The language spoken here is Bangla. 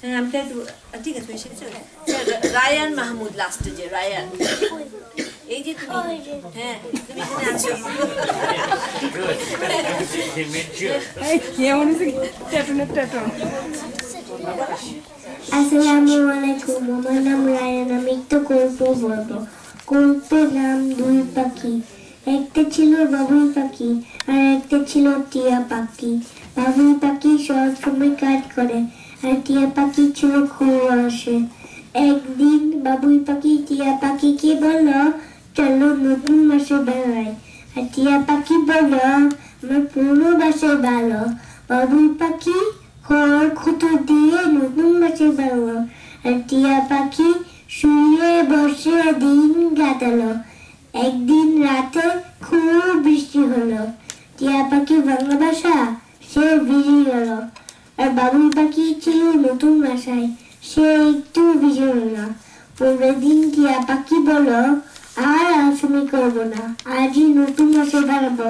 নামটা ঠিক আছে এসেছে রায়ান মাহমুদ লাস্টে যে রায়ান এই যে তুমি হ্যাঁ তুমি এখানে আছো আসসালামু আলাইকুম আমার নাম রায়ান আমি একটু গল্প বলবো গল্পের নাম দুই পাখি একটা ছিল বাবুই পাখি আর একটা ছিল টিয়া পাখি বাবুই পাখি সব সময় কাজ করে আর টিয়া পাখি ছিল খুব আসে একদিন বাবুই পাখি টিয়া পাখিকে বলল চলো নতুন বাসে বেড়াই আর টিয়া পাখি বলল আমার পুরনো বাসে ভালো বাবুই পাখি খড় খুঁটো দিয়ে নতুন বাসে বেড়ালো আর টিয়া পাখি শুয়ে বসে দিন কাটালো একদিন রাতে খুব বৃষ্টি হলো টিয়া পাখি বাংলা ভাষা সে ভিজে গেল আর বাবুই পাখি ছিল নতুন ভাষায় সে একটু ভিজে গেল পরের দিন টিয়া পাখি বলল আর আলসেমি করবো না আজই নতুন ভাষায় বেড়াবো